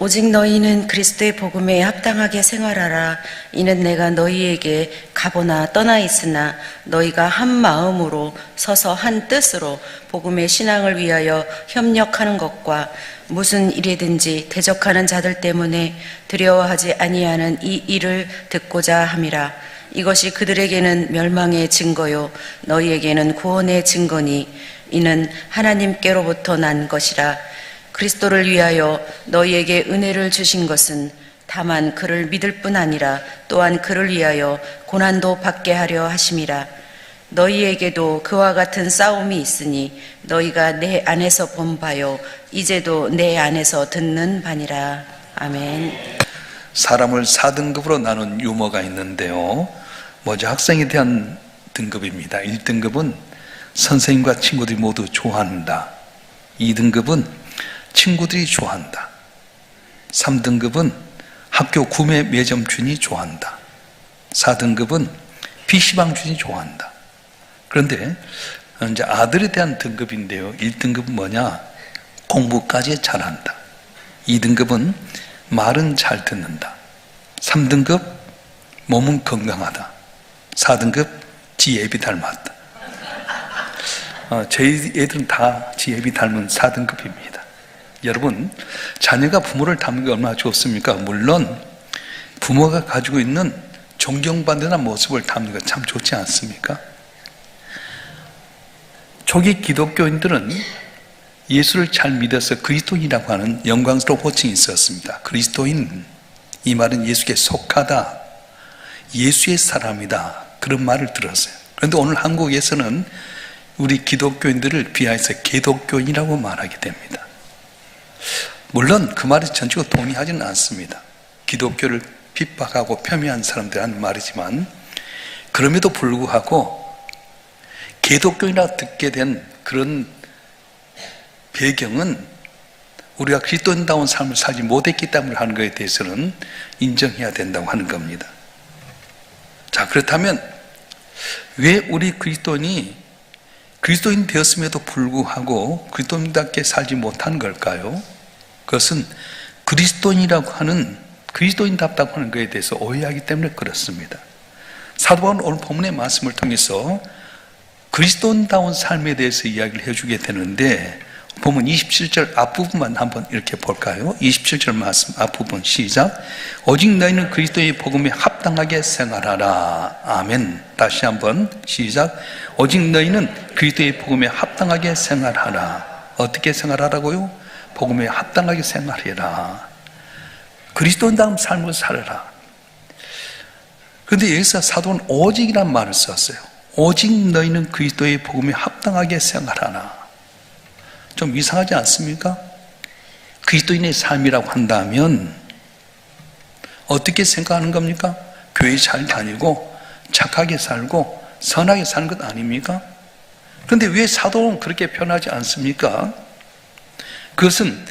오직 너희는 그리스도의 복음에 합당하게 생활하라. 이는 내가 너희에게 가보나 떠나 있으나 너희가 한 마음으로 서서 한 뜻으로 복음의 신앙을 위하여 협력하는 것과 무슨 일이든지 대적하는 자들 때문에 두려워하지 아니하는 이 일을 듣고자 함이라. 이것이 그들에게는 멸망의 증거요 너희에게는 구원의 증거니 이는 하나님께로부터 난 것이라. 그리스도를 위하여 너희에게 은혜를 주신 것은 다만 그를 믿을 뿐 아니라 또한 그를 위하여 고난도 받게 하려 하심이라. 너희에게도 그와 같은 싸움이 있으니 너희가 내 안에서 본 바요 이제도 내 안에서 듣는 바니라. 아멘. 사람을 4등급으로 나눈 유머가 있는데요. 먼저 학생에 대한 등급입니다. 1등급은 선생님과 친구들이 모두 좋아한다. 2등급은 친구들이 좋아한다. 3등급은 학교 구매 매점 주인이 좋아한다. 4등급은 PC방 주인이 좋아한다. 그런데 이제 아들에 대한 등급인데요. 1등급은 뭐냐? 공부까지 잘한다. 2등급은 말은 잘 듣는다. 3등급 몸은 건강하다. 4등급 지 애비 닮았다. 저희 애들은 다 지 애비 닮은 4등급입니다. 여러분, 자녀가 부모를 닮는 게 얼마나 좋습니까? 물론 부모가 가지고 있는 존경받는 모습을 닮는 건 참 좋지 않습니까? 초기 기독교인들은 예수를 잘 믿어서 그리스도인이라고 하는 영광스러운 호칭이 있었습니다. 그리스도인, 이 말은 예수께 속하다, 예수의 사람이다, 그런 말을 들었어요. 그런데 오늘 한국에서는 우리 기독교인들을 비하해서 개독교인이라고 말하게 됩니다. 물론 그 말이 전적으로 동의하지는 않습니다. 기독교를 핍박하고 폄훼한 사람들이 하는 말이지만, 그럼에도 불구하고 개독교인이라고 듣게 된 그런 배경은 우리가 그리스도인다운 삶을 살지 못했기 때문에 하는 것에 대해서는 인정해야 된다고 하는 겁니다. 자, 그렇다면 왜 우리 그리스도인이 그리스도인 되었음에도 불구하고 그리스도인답게 살지 못한 걸까요? 그것은 그리스도인이라고 하는, 그리스도인답다고 하는 것에 대해서 오해하기 때문에 그렇습니다. 사도 바울은 오늘 본문의 말씀을 통해서 그리스도인다운 삶에 대해서 이야기를 해주게 되는데, 보면 27절 앞부분만 한번 이렇게 볼까요? 27절 말씀 앞부분 시작. 오직 너희는 그리스도의 복음에 합당하게 생활하라. 아멘. 다시 한번 시작. 오직 너희는 그리스도의 복음에 합당하게 생활하라. 어떻게 생활하라고요? 복음에 합당하게 생활해라. 그리스도인다운 삶을 살아라. 그런데 여기서 사도는 오직이란 말을 썼어요. 오직 너희는 그리스도의 복음에 합당하게 생활하라. 좀 이상하지 않습니까? 그리스도인의 삶이라고 한다면 어떻게 생각하는 겁니까? 교회 잘 다니고 착하게 살고 선하게 사는 것 아닙니까? 그런데 왜 사도는 그렇게 표현하지 않습니까? 그것은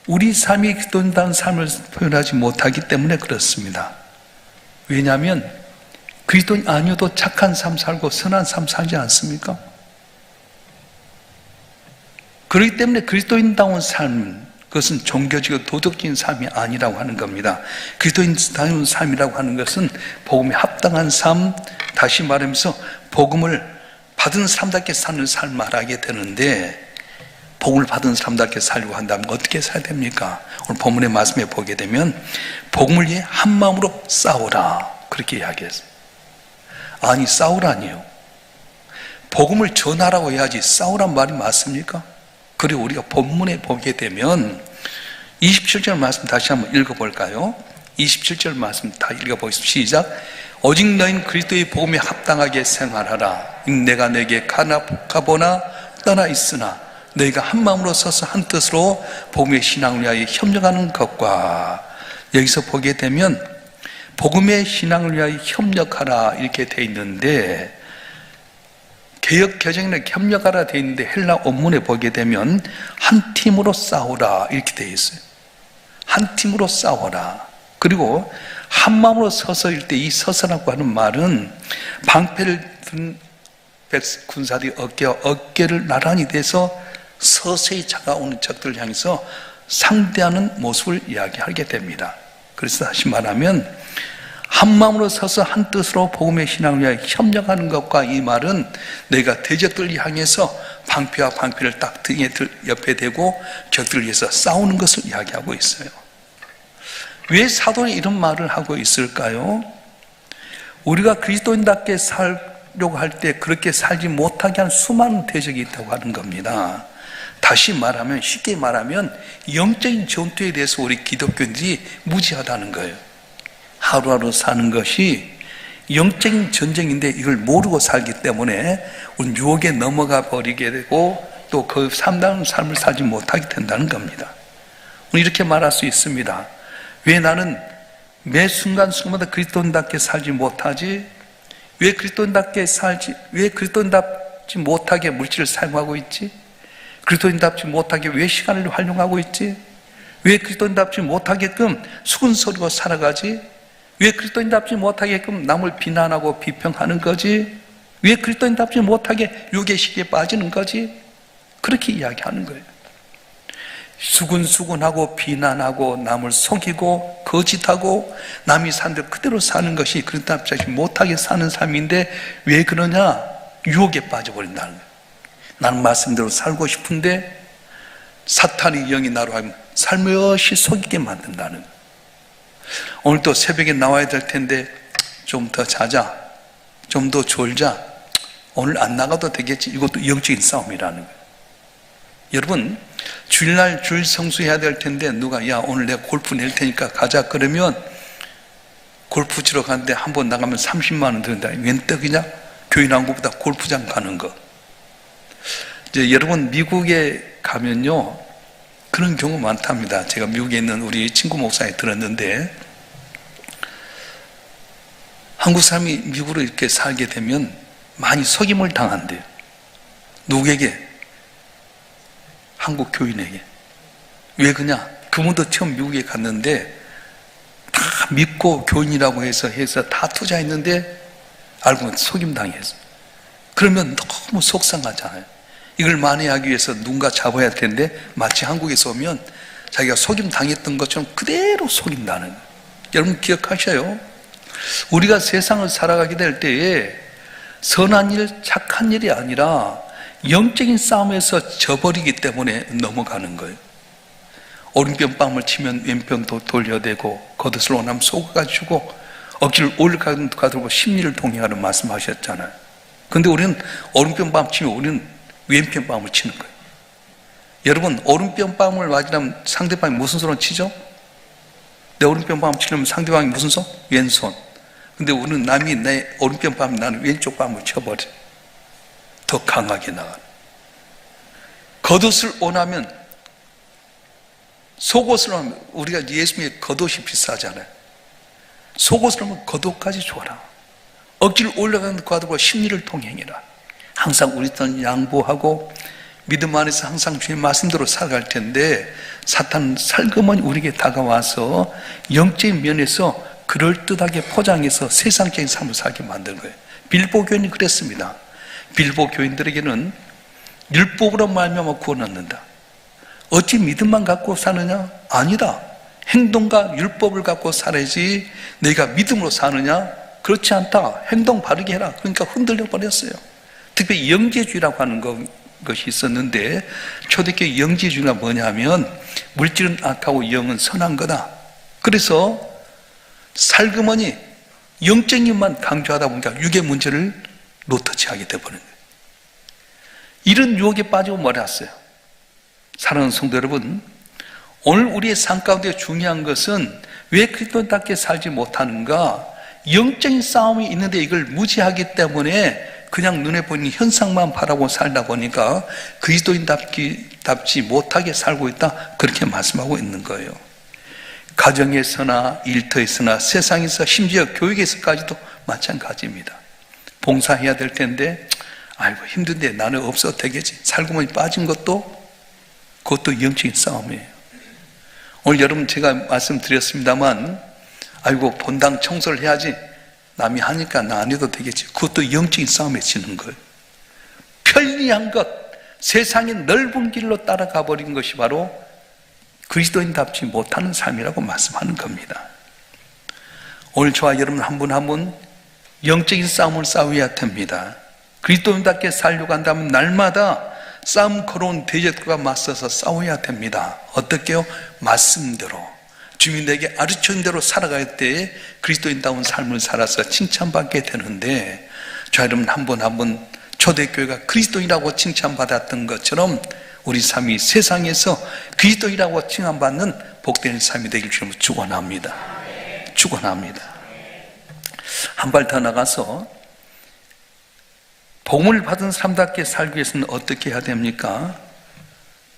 우리 삶이 그리스도인다운 삶을 표현하지 못하기 때문에 그렇습니다. 왜냐하면 그리스도인 아니어도 착한 삶 살고 선한 삶 살지 않습니까? 그렇기 때문에 그리스도인다운 삶, 그것은 종교적이고 도덕적인 삶이 아니라고 하는 겁니다. 그리스도인다운 삶이라고 하는 것은 복음에 합당한 삶, 다시 말하면서 복음을 받은 사람답게 사는 삶을 말하게 되는데, 복음을 받은 사람답게 살려고 한다면 어떻게 살아야 됩니까? 오늘 본문의 말씀에 보게 되면 복음을 위해 한 마음으로 싸우라, 그렇게 이야기했어요. 아니, 싸우라니요. 복음을 전하라고 해야지 싸우란 말이 맞습니까? 그리고 우리가 본문에 보게 되면 27절 말씀 다시 한번 읽어볼까요? 27절 말씀 다 읽어보겠습니다. 시작. 오직 너희는 그리스도의 복음에 합당하게 생활하라. 내가 너에게 가보나 떠나 있으나 너희가 한 마음으로 서서 한 뜻으로 복음의 신앙을 위하여 협력하는 것과, 여기서 보게 되면 복음의 신앙을 위하여 협력하라 이렇게 돼 있는데, 개역 개정에는 협력하라 되어 있는데 헬라 원문에 보게 되면 한 팀으로 싸우라 이렇게 되어 있어요. 한 팀으로 싸워라. 그리고 한 마음으로 서서 일 때 이 서서라고 하는 말은 방패를 든 군사들이 어깨와 어깨를 나란히 대서 서서히 다가오는 적들을 향해서 상대하는 모습을 이야기하게 됩니다. 그래서 다시 말하면 한 마음으로 서서 한 뜻으로 복음의 신앙을 위하여 협력하는 것과 이 말은 내가 대적들을 향해서 방패와 방패를 딱 등에 옆에 대고 적들을 위해서 싸우는 것을 이야기하고 있어요. 왜 사도는 이런 말을 하고 있을까요? 우리가 그리스도인답게 살려고 할 때 그렇게 살지 못하게 한 수많은 대적이 있다고 하는 겁니다. 다시 말하면, 쉽게 말하면 영적인 전투에 대해서 우리 기독교인들이 무지하다는 거예요. 하루하루 사는 것이 영적인 전쟁인데 이걸 모르고 살기 때문에 우리 유혹에 넘어가 버리게 되고 또 그 삶다운 삶을 살지 못하게 된다는 겁니다. 이렇게 말할 수 있습니다. 왜 나는 매 순간순간마다 그리스도인답게 살지 못하지? 왜 그리스도인답지 못하게 물질을 사용하고 있지? 그리스도인답지 못하게 왜 시간을 활용하고 있지? 왜 그리스도인답지 못하게끔 수근거리고 살아가지? 왜 그리스도인답지 못하게끔 남을 비난하고 비평하는 거지? 왜 그리스도인답지 못하게 유괴시기에 빠지는 거지? 그렇게 이야기하는 거예요. 수근수근하고 비난하고 남을 속이고 거짓하고 남이 사는 대로 그대로 사는 것이 그리스도인답지 못하게 사는 삶인데 왜 그러냐? 유혹에 빠져버린다는 거예요. 나는 말씀대로 살고 싶은데 사탄의 영이 나로 하면 살며시 속이게 만든다는 거예요. 오늘 또 새벽에 나와야 될 텐데 좀 더 자자, 좀 더 졸자, 오늘 안 나가도 되겠지. 이것도 영적인 싸움이라는 거예요. 여러분, 주일날 주일 성수해야 될 텐데 누가 야 오늘 내가 골프 낼 테니까 가자 그러면 골프 치러 가는데 한 번 나가면 30만 원 든다. 웬 떡이냐? 교회 나온 것보다 골프장 가는 거. 이제 여러분 미국에 가면요 그런 경우 많답니다. 제가 미국에 있는 우리 친구 목사에 들었는데 한국 사람이 미국으로 이렇게 살게 되면 많이 속임을 당한대요. 누구에게? 한국 교인에게. 왜 그러냐? 그분도 처음 미국에 갔는데 다 믿고 교인이라고 해서 다 투자했는데 알고 보면 속임당했어요. 그러면 너무 속상하잖아요. 이걸 만회하기 위해서 누군가 잡아야 할 텐데 마치 한국에서 오면 자기가 속임당했던 것처럼 그대로 속인다는 거예요. 여러분 기억하셔요. 우리가 세상을 살아가게 될 때에 선한 일, 착한 일이 아니라 영적인 싸움에서 져버리기 때문에 넘어가는 거예요. 오른편 뺨을 치면 왼편도 돌려대고 겉옷을 원하면 속아가지고 억지를 올려가지고 심리를 동의하는 말씀하셨잖아요. 근데 우리는 오른편 뺨 치면 우리는 왼편 뺨을 치는 거예요. 여러분 오른편 뺨을 맞으려면 상대방이 무슨 손으로 치죠? 내 오른편 뺨을 치려면 상대방이 무슨 손? 왼손. 근데 우리는 남이 내 오른편 뺨 나는 왼쪽 뺨을 쳐버려. 더 강하게 나가는. 겉옷을 원하면 속옷을 하면 우리가 예수님의 겉옷이 비싸잖아요. 속옷을 하면 겉옷까지 줘라. 억지를 올라가는 과도가 심리를 통행해라. 항상 우리는 양보하고 믿음 안에서 항상 주의 말씀대로 살아갈 텐데 사탄은 살금없이 우리에게 다가와서 영적인 면에서 그럴듯하게 포장해서 세상적인 삶을 살게 만든 거예요. 빌보 교인이 그랬습니다. 빌보 교인들에게는 율법으로 말미암아 구원 얻는다. 어찌 믿음만 갖고 사느냐? 아니다. 행동과 율법을 갖고 살아야지 내가 믿음으로 사느냐? 그렇지 않다. 행동 바르게 해라. 그러니까 흔들려 버렸어요. 특별히 영재주의라고 하는 것이 있었는데 초대교회 영재주의가 뭐냐면 물질은 악하고 영은 선한 거다. 그래서 살그머니 영적인만 강조하다 보니까 육의 문제를 노터치하게 되어버린 거예요. 이런 유혹에 빠지고 말았어요. 사랑하는 성도 여러분, 오늘 우리의 삶 가운데 중요한 것은 왜 그리스도인답게 살지 못하는가? 영적인 싸움이 있는데 이걸 무지하기 때문에 그냥 눈에 보이는 현상만 바라고 살다 보니까 그리스도인답지 못하게 살고 있다. 그렇게 말씀하고 있는 거예요. 가정에서나 일터에서나 세상에서 심지어 교육에서까지도 마찬가지입니다. 봉사해야 될 텐데 아이고 힘든데 나는 없어도 되겠지. 살고만 빠진 그것도 영적인 싸움이에요. 오늘 여러분 제가 말씀드렸습니다만 아이고 본당 청소를 해야지. 남이 하니까 나 안 해도 되겠지. 그것도 영적인 싸움에 지는 거예요. 편리한 것, 세상의 넓은 길로 따라가 버린 것이 바로 그리스도인답지 못하는 삶이라고 말씀하는 겁니다. 오늘 저와 여러분 한 분 한 분 영적인 싸움을 싸워야 됩니다. 그리스도인답게 살려고 한다면 날마다 싸움 걸어온 대적과 맞서서 싸워야 됩니다. 어떻게요? 말씀대로 주민에게 가르친 대로 살아갈 때에 그리스도인다운 삶을 살아서 칭찬받게 되는데, 저 여러분 한 분 한 분 초대교회가 그리스도인이라고 칭찬받았던 것처럼 우리 삶이 세상에서 그리스도인이라고 칭찬받는 복된 삶이 되길 주님으로 축원합니다. 축원합니다. 한 발 더 나가서 복음을 받은 사람답게 살기 위해서는 어떻게 해야 됩니까?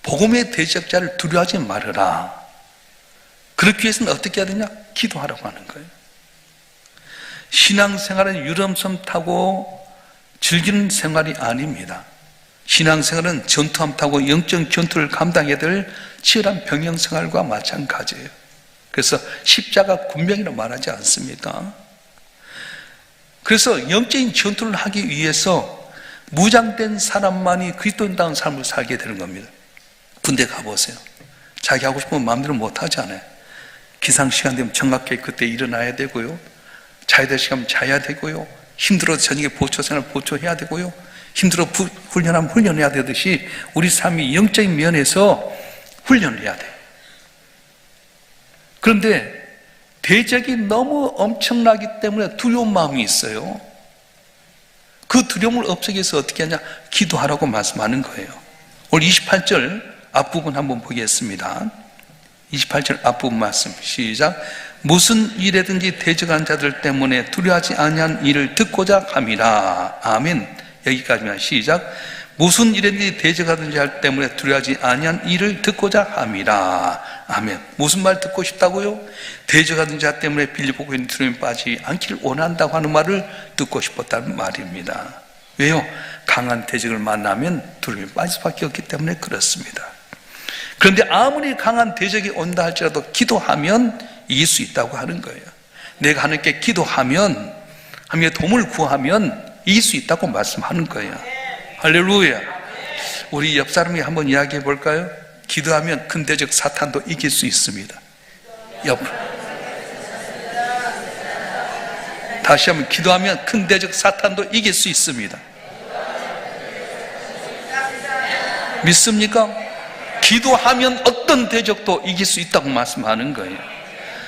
복음의 대적자를 두려워하지 말아라. 그렇기 위해서는 어떻게 해야 되냐? 기도하라고 하는 거예요. 신앙생활은 유람선 타고 즐기는 생활이 아닙니다. 신앙생활은 전투함 타고 영적 전투를 감당해야 될 치열한 병영생활과 마찬가지예요. 그래서 십자가 군병이라고 말하지 않습니까? 그래서 영적인 전투를 하기 위해서 무장된 사람만이 그리스도인다운 삶을 살게 되는 겁니다. 군대 가보세요. 자기 하고 싶으면 마음대로 못하잖아요. 기상시간 되면 정확하게 그때 일어나야 되고요, 자야 될 시간 자야 되고요, 힘들어서 저녁에 보초생활 보초해야 되고요, 힘들어 훈련하면 훈련해야 되듯이 우리 삶이 영적인 면에서 훈련을 해야 돼요. 그런데 대적이 너무 엄청나기 때문에 두려운 마음이 있어요. 그 두려움을 없애기 위해서 어떻게 하냐? 기도하라고 말씀하는 거예요. 오늘 28절 앞부분 한번 보겠습니다. 28절 앞부분 말씀 시작. 무슨 일에든지 대적한 자들 때문에 두려워하지 아니한 일을 듣고자 함이라. 아멘. 여기까지만 시작. 무슨 일에든지 대적하든지 할 때문에 두려워하지 아니한 일을 듣고자 함이라. 아멘. 무슨 말 듣고 싶다고요? 대적하든지 할 때문에 빌리보고 있는 두려움에 빠지지 않기를 원한다고 하는 말을 듣고 싶었다는 말입니다. 왜요? 강한 대적을 만나면 두려움에 빠질 수밖에 없기 때문에 그렇습니다. 그런데 아무리 강한 대적이 온다 할지라도 기도하면 이길 수 있다고 하는 거예요. 내가 하나님께 기도하면, 하나님의 도움을 구하면 이길 수 있다고 말씀하는 거예요. 할렐루야. 우리 옆 사람이 한번 이야기해 볼까요? 기도하면 큰 대적 사탄도 이길 수 있습니다. 다시 한번, 기도하면 큰 대적 사탄도 이길 수 있습니다. 믿습니까? 기도하면 어떤 대적도 이길 수 있다고 말씀하는 거예요.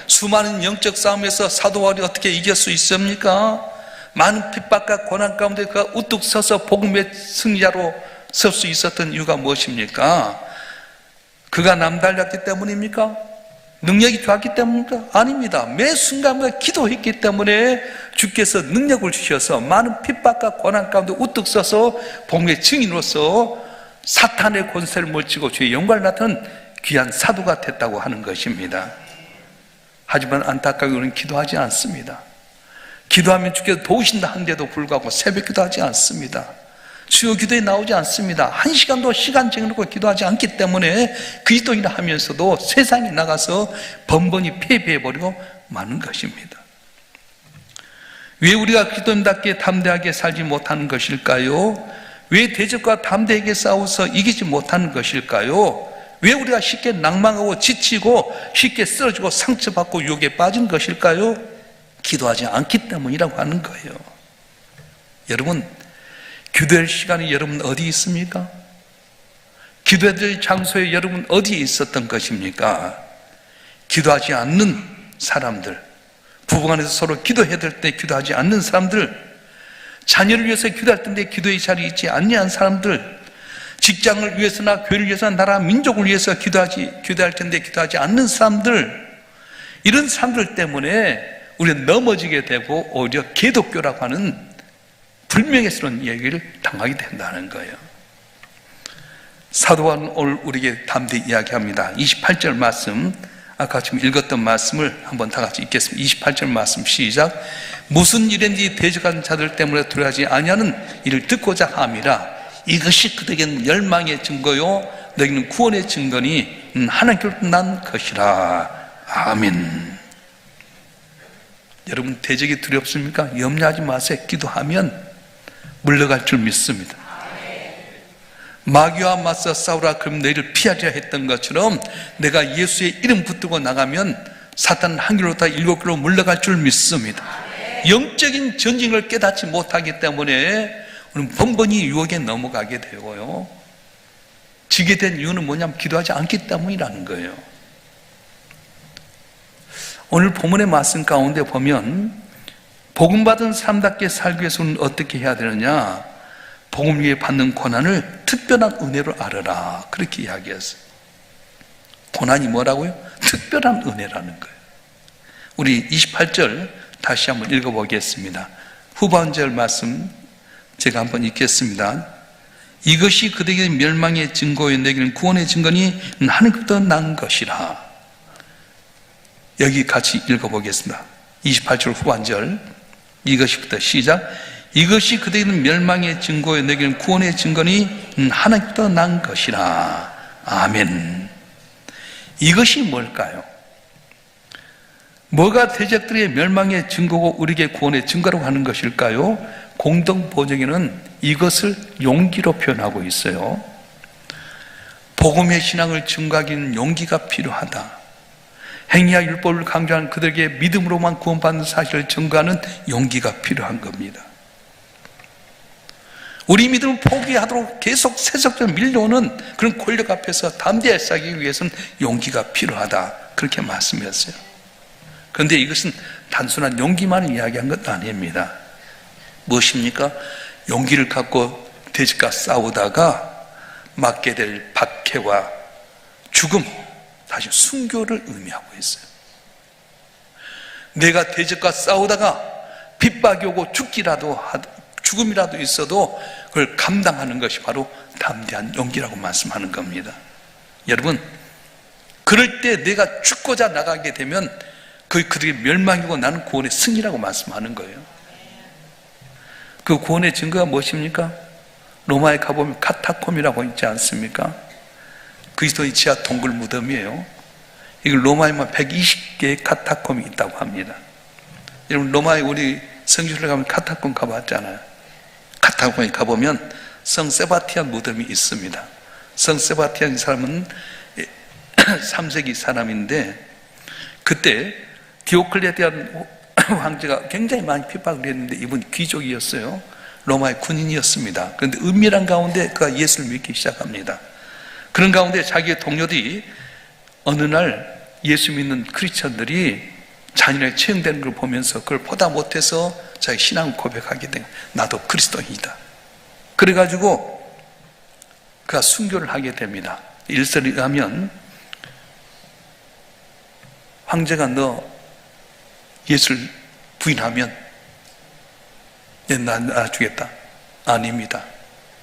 수많은 영적 싸움에서 사도 바울이 어떻게 이길 수 있습니까? 많은 핍박과 고난 가운데 그가 우뚝 서서 복음의 승리자로 설 수 있었던 이유가 무엇입니까? 그가 남달랐기 때문입니까? 능력이 좋았기 때문입니까? 아닙니다. 매 순간마다 기도했기 때문에 주께서 능력을 주셔서 많은 핍박과 고난 가운데 우뚝 서서 복음의 증인으로서 사탄의 권세를 물치고 주의 영광을 나타낸 귀한 사도가 됐다고 하는 것입니다. 하지만 안타깝게 우리는 기도하지 않습니다. 기도하면 주께서 도우신다 하는데도 불구하고 새벽 기도하지 않습니다. 수요 기도에 나오지 않습니다. 한 시간도 시간 정해놓고 기도하지 않기 때문에 그리스도인이라 하면서도 세상에 나가서 번번이 패배해버리고 마는 것입니다. 왜 우리가 그리스도인답게 담대하게 살지 못하는 것일까요? 왜 대적과 담대하게 싸워서 이기지 못하는 것일까요? 왜 우리가 쉽게 낭망하고 지치고 쉽게 쓰러지고 상처받고 유혹에 빠진 것일까요? 기도하지 않기 때문이라고 하는 거예요. 여러분, 기도할 시간이 여러분 어디 있습니까? 기도해야 될 장소에 여러분 어디에 있었던 것입니까? 기도하지 않는 사람들, 부부간에서 서로 기도해야 될 때 기도하지 않는 사람들, 자녀를 위해서 기도할 텐데 기도의 자리에 있지 않는 사람들, 직장을 위해서나 교회를 위해서나 나라 민족을 위해서 기도할 텐데 기도하지 않는 사람들, 이런 사람들 때문에 우리는 넘어지게 되고 오히려 개독교라고 하는 불명예스러운 얘기를 당하게 된다는 거예요. 사도 바울은 오늘 우리에게 담대히 이야기합니다. 28절 말씀, 아까 지금 읽었던 말씀을 한번 다 같이 읽겠습니다. 28절 말씀 시작. 무슨 일인지 대적하는 자들 때문에 두려워하지 아니하는 이를 듣고자 함이라. 이것이 그들에게는 열망의 증거요 너희는 구원의 증거니 하나님께로부터 난 것이라. 아멘. 여러분, 대적이 두렵습니까? 염려하지 마세요. 기도하면 물러갈 줄 믿습니다. 마귀와 맞서 싸우라 그럼 너희를 피하자 했던 것처럼 내가 예수의 이름 붙들고 나가면 사탄은 한 길로 다 7길로 물러갈 줄 믿습니다. 영적인 전쟁을 깨닫지 못하기 때문에 우리는 번번이 유혹에 넘어가게 되고요, 지게 된 이유는 뭐냐면 기도하지 않기 때문이라는 거예요. 오늘 본문의 말씀 가운데 보면 복음받은 사람답게 살기 위해서 우리는 어떻게 해야 되느냐, 복음 위에 받는 고난을 특별한 은혜로 알아라, 그렇게 이야기했어요. 고난이 뭐라고요? 특별한 은혜라는 거예요. 우리 28절 다시 한번 읽어보겠습니다. 후반절 말씀 제가 한번 읽겠습니다. 이것이 그들에게 멸망의 증거요 내게는 구원의 증거니 하나님께로부터 난 것이라. 여기 같이 읽어보겠습니다. 28절 후반절 이것이부터 시작. 이것이 그들에게는 멸망의 증거요 내게는 구원의 증거니 하나님께로부터 난 것이라. 아멘. 이것이 뭘까요? 뭐가 대적들의 멸망의 증거고 우리에게 구원의 증거라고 하는 것일까요? 공동 번역에는 이것을 용기로 표현하고 있어요. 복음의 신앙을 증거하기는 용기가 필요하다. 행위와 율법을 강조하는 그들에게 믿음으로만 구원받는 사실을 증거하는 용기가 필요한 겁니다. 우리 믿음을 포기하도록 계속 세속적으로 밀려오는 그런 권력 앞에서 담대히 싸기 위해서는 용기가 필요하다, 그렇게 말씀했어요. 그런데 이것은 단순한 용기만을 이야기한 것 아닙니다. 무엇입니까? 용기를 갖고 대적과 싸우다가 맞게 될 박해와 죽음, 다시 순교를 의미하고 있어요. 내가 대적과 싸우다가 핍박이 오고 죽음이라도 있어도 그걸 감당하는 것이 바로 담대한 용기라고 말씀하는 겁니다. 여러분, 그럴 때 내가 죽고자 나가게 되면 그들이 멸망이고 나는 구원의 승리라고 말씀하는 거예요. 그 구원의 증거가 무엇입니까? 로마에 가보면 카타콤이라고 있지 않습니까? 그리스도의 지하 동굴 무덤이에요. 이걸 로마에만 120개의 카타콤이 있다고 합니다. 여러분, 로마에 우리 성지순례 가면 카타콤 가봤잖아요. 카타콤에 가보면 성 세바티안 무덤이 있습니다. 성 세바티안 이 사람은 3세기 사람인데, 그때 디오클레티안 황제가 굉장히 많이 핍박을 했는데 이분 귀족이었어요. 로마의 군인이었습니다. 그런데 은밀한 가운데 그가 예수를 믿기 시작합니다. 그런 가운데 자기의 동료들이 어느 날 예수 믿는 크리스천들이 잔인하게 처형되는 걸 보면서 그걸 보다 못해서 자기 신앙을 고백하게 된, 나도 그리스도인이다. 그래가지고 그가 순교를 하게 됩니다. 일설에 의하면 황제가 너 예수를 부인하면 나 죽겠다. 아닙니다.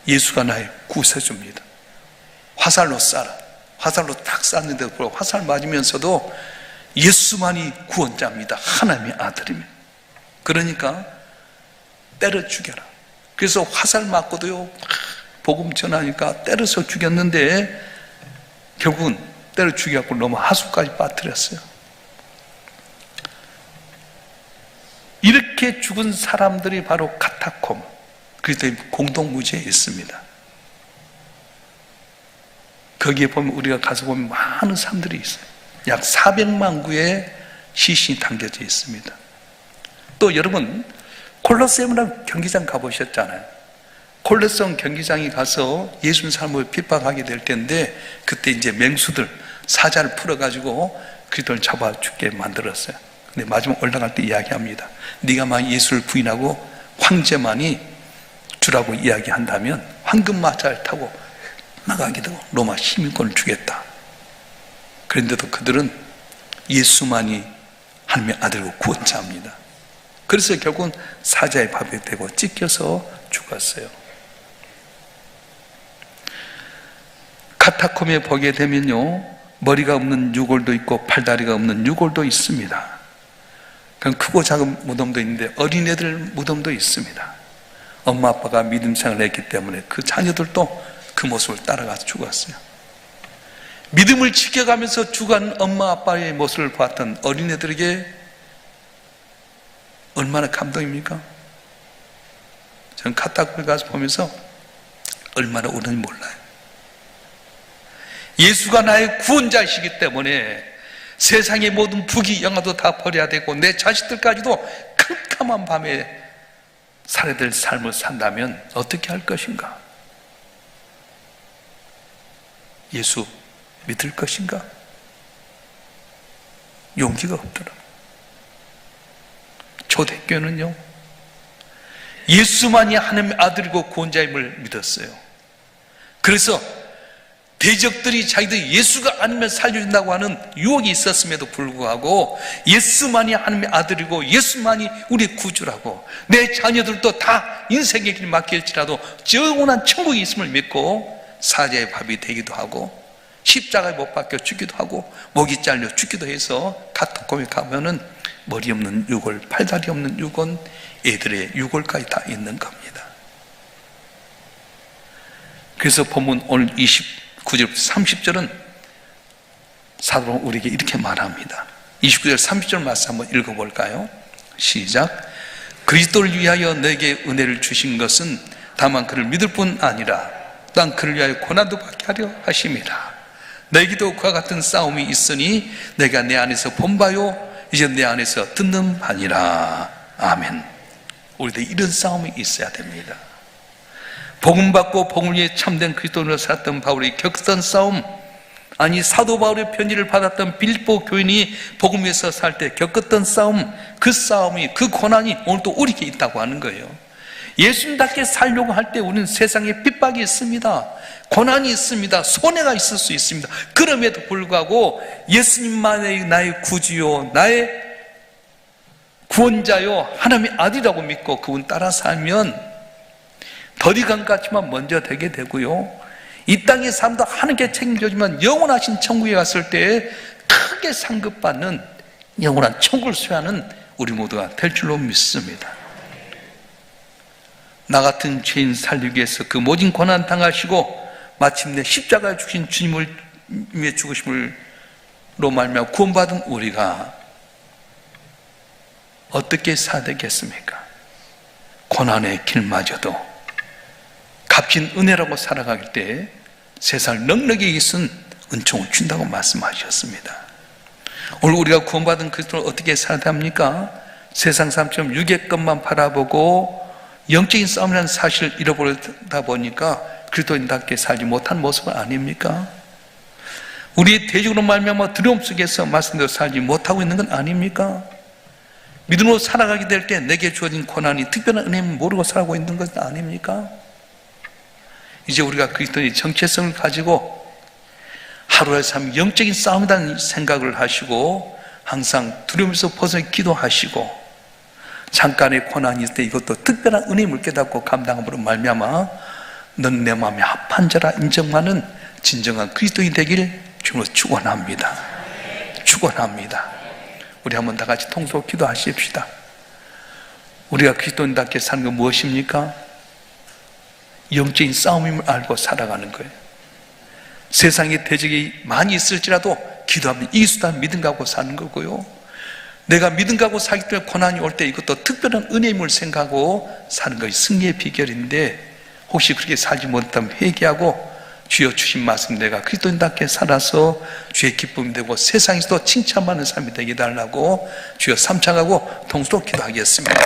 예수가 나의 구세주입니다. 화살로 쏴라. 화살로 딱 쐈는데도 불구하고 화살 맞으면서도 예수만이 구원자입니다. 하나님의 아들입니다. 그러니까 때려 죽여라. 그래서 화살 맞고도요, 복음 전하니까 때려서 죽였는데 결국은 때려 죽여갖고 너무 하수까지 빠뜨렸어요. 이렇게 죽은 사람들이 바로 카타콤, 그리스도의 공동무지에 있습니다. 거기에 보면 우리가 가서 보면 많은 사람들이 있어요. 약 400만 구의 시신이 담겨져 있습니다. 또 여러분, 콜로세움이라는 경기장 가보셨잖아요. 콜로세움 경기장에 가서 예수님 삶을 핍박하게 될 텐데, 그때 이제 맹수들 사자를 풀어가지고 그리스도를 잡아 죽게 만들었어요. 근데 마지막 올라갈 때 이야기합니다. 네가 만약 예수를 부인하고 황제만이 주라고 이야기한다면 황금마차를 타고 나가게 되고 로마 시민권을 주겠다. 그런데도 그들은 예수만이 하나님의 아들과 구원자입니다. 그래서 결국은 사자의 밥이 되고 찢겨서 죽었어요. 카타콤에 보게 되면요, 머리가 없는 유골도 있고 팔다리가 없는 유골도 있습니다. 그럼 크고 작은 무덤도 있는데 어린애들 무덤도 있습니다. 엄마 아빠가 믿음 생활을 했기 때문에 그 자녀들도 그 모습을 따라가서 죽었어요. 믿음을 지켜가면서 죽은 엄마 아빠의 모습을 봤던 어린애들에게 얼마나 감동입니까? 저는 카타콤에 가서 보면서 얼마나 우는지 몰라요. 예수가 나의 구원자이시기 때문에 세상의 모든 부귀 영화도 다 버려야 되고 내 자식들까지도 캄캄한 밤에 살아야 될 삶을 산다면 어떻게 할 것인가? 예수 믿을 것인가? 용기가 없더라. 초대교회는요, 예수만이 하나님의 아들이고 구원자임을 믿었어요. 그래서 대적들이 자기들 예수가 아니면 살려준다고 하는 유혹이 있었음에도 불구하고 예수만이 하나님의 아들이고 예수만이 우리 구주라고, 내 자녀들도 다 인생의 길 막힐지라도 영원한 천국이 있음을 믿고 사자의 밥이 되기도 하고 십자가에 못 박혀 죽기도 하고 목이 잘려 죽기도 해서 카타콤에 가면은 머리 없는 유골, 팔다리 없는 유골, 애들의 유골까지 다 있는 겁니다. 그래서 본문 오늘 29절 30절은 사도 바울은 우리에게 이렇게 말합니다. 29절 30절 말씀 한번 읽어볼까요? 시작. 그리스도를 위하여 너에게 은혜를 주신 것은 다만 그를 믿을 뿐 아니라 또한 그를 위하여 고난도 받게 하려 하심이라. 너에게도 그와 같은 싸움이 있으니 내가 내 안에서 본 바요 이제 내 안에서 듣는 바니라. 아멘. 우리도 이런 싸움이 있어야 됩니다. 복음 받고 복음을 위해 참된 그리스도인으로 살았던 바울이 겪었던 싸움, 아니 사도 바울의 편지를 받았던 빌립보 교인이 복음 위해서 살 때 겪었던 싸움, 그 싸움이, 그 고난이 오늘 또 우리에게 있다고 하는 거예요. 예수님답게 살려고 할 때 우리는 세상에 핍박이 있습니다. 고난이 있습니다. 손해가 있을 수 있습니다. 그럼에도 불구하고 예수님만이 나의 구주요, 나의 구원자요, 하나님의 아들이라고 믿고 그분 따라 살면 더디감 같지만 먼저 되게 되고요, 이 땅의 삶도 하나님께 책임져주면 영원하신 천국에 갔을 때 크게 상급받는 영원한 천국을 수여하는 우리 모두가 될 줄로 믿습니다. 나 같은 죄인 살리기 위해서 그 모진 고난 당하시고 마침내 십자가에 죽으신 주님을 위해 죽으심으로 말미암아 구원받은 우리가 어떻게 살아야 되겠습니까? 고난의 길마저도 값진 은혜라고 살아가길 때 세상을 넉넉히 쓴 은총을 준다고 말씀하셨습니다. 오늘 우리가 구원받은 그리스도를 어떻게 살아야 합니까? 세상 사람처럼 육의 것만 바라보고 영적인 싸움이라는 사실을 잃어버리다 보니까 그리스도인답게 살지 못한 모습은 아닙니까? 우리의 대적으로 말미암아 두려움 속에서 말씀대로 살지 못하고 있는 건 아닙니까? 믿음으로 살아가게 될 때 내게 주어진 고난이 특별한 은혜임을 모르고 살아가고 있는 것은 아닙니까? 이제 우리가 그리스도의 정체성을 가지고 하루의 삶 영적인 싸움이라는 생각을 하시고 항상 두려움에서 벗어나 기도하시고 잠깐의 고난이 있을 때 이것도 특별한 은혜임을 깨닫고 감당함으로 말미암아 넌 내 마음에 합한 자라 인정하는 진정한 그리스도인이 되길 주님으로 축원합니다. 축원합니다. 우리 한번 다 같이 통독 기도하십시다. 우리가 그리스도인답게 사는 건 무엇입니까? 영적인 싸움임을 알고 살아가는 거예요. 세상에 대적이 많이 있을지라도 기도하면 이길 수 있다는 믿음 갖고 사는 거고요, 내가 믿음 갖고 살기 때문에 고난이 올 때 이것도 특별한 은혜임을 생각하고 사는 것이 승리의 비결인데, 혹시 그렇게 살지 못하면 회개하고 주여 주신 말씀 내가 그리스도인답게 살아서 주의 기쁨이 되고 세상에서도 칭찬받는 삶이 되게 해달라고 주여 삼창하고 통수로 기도하겠습니다.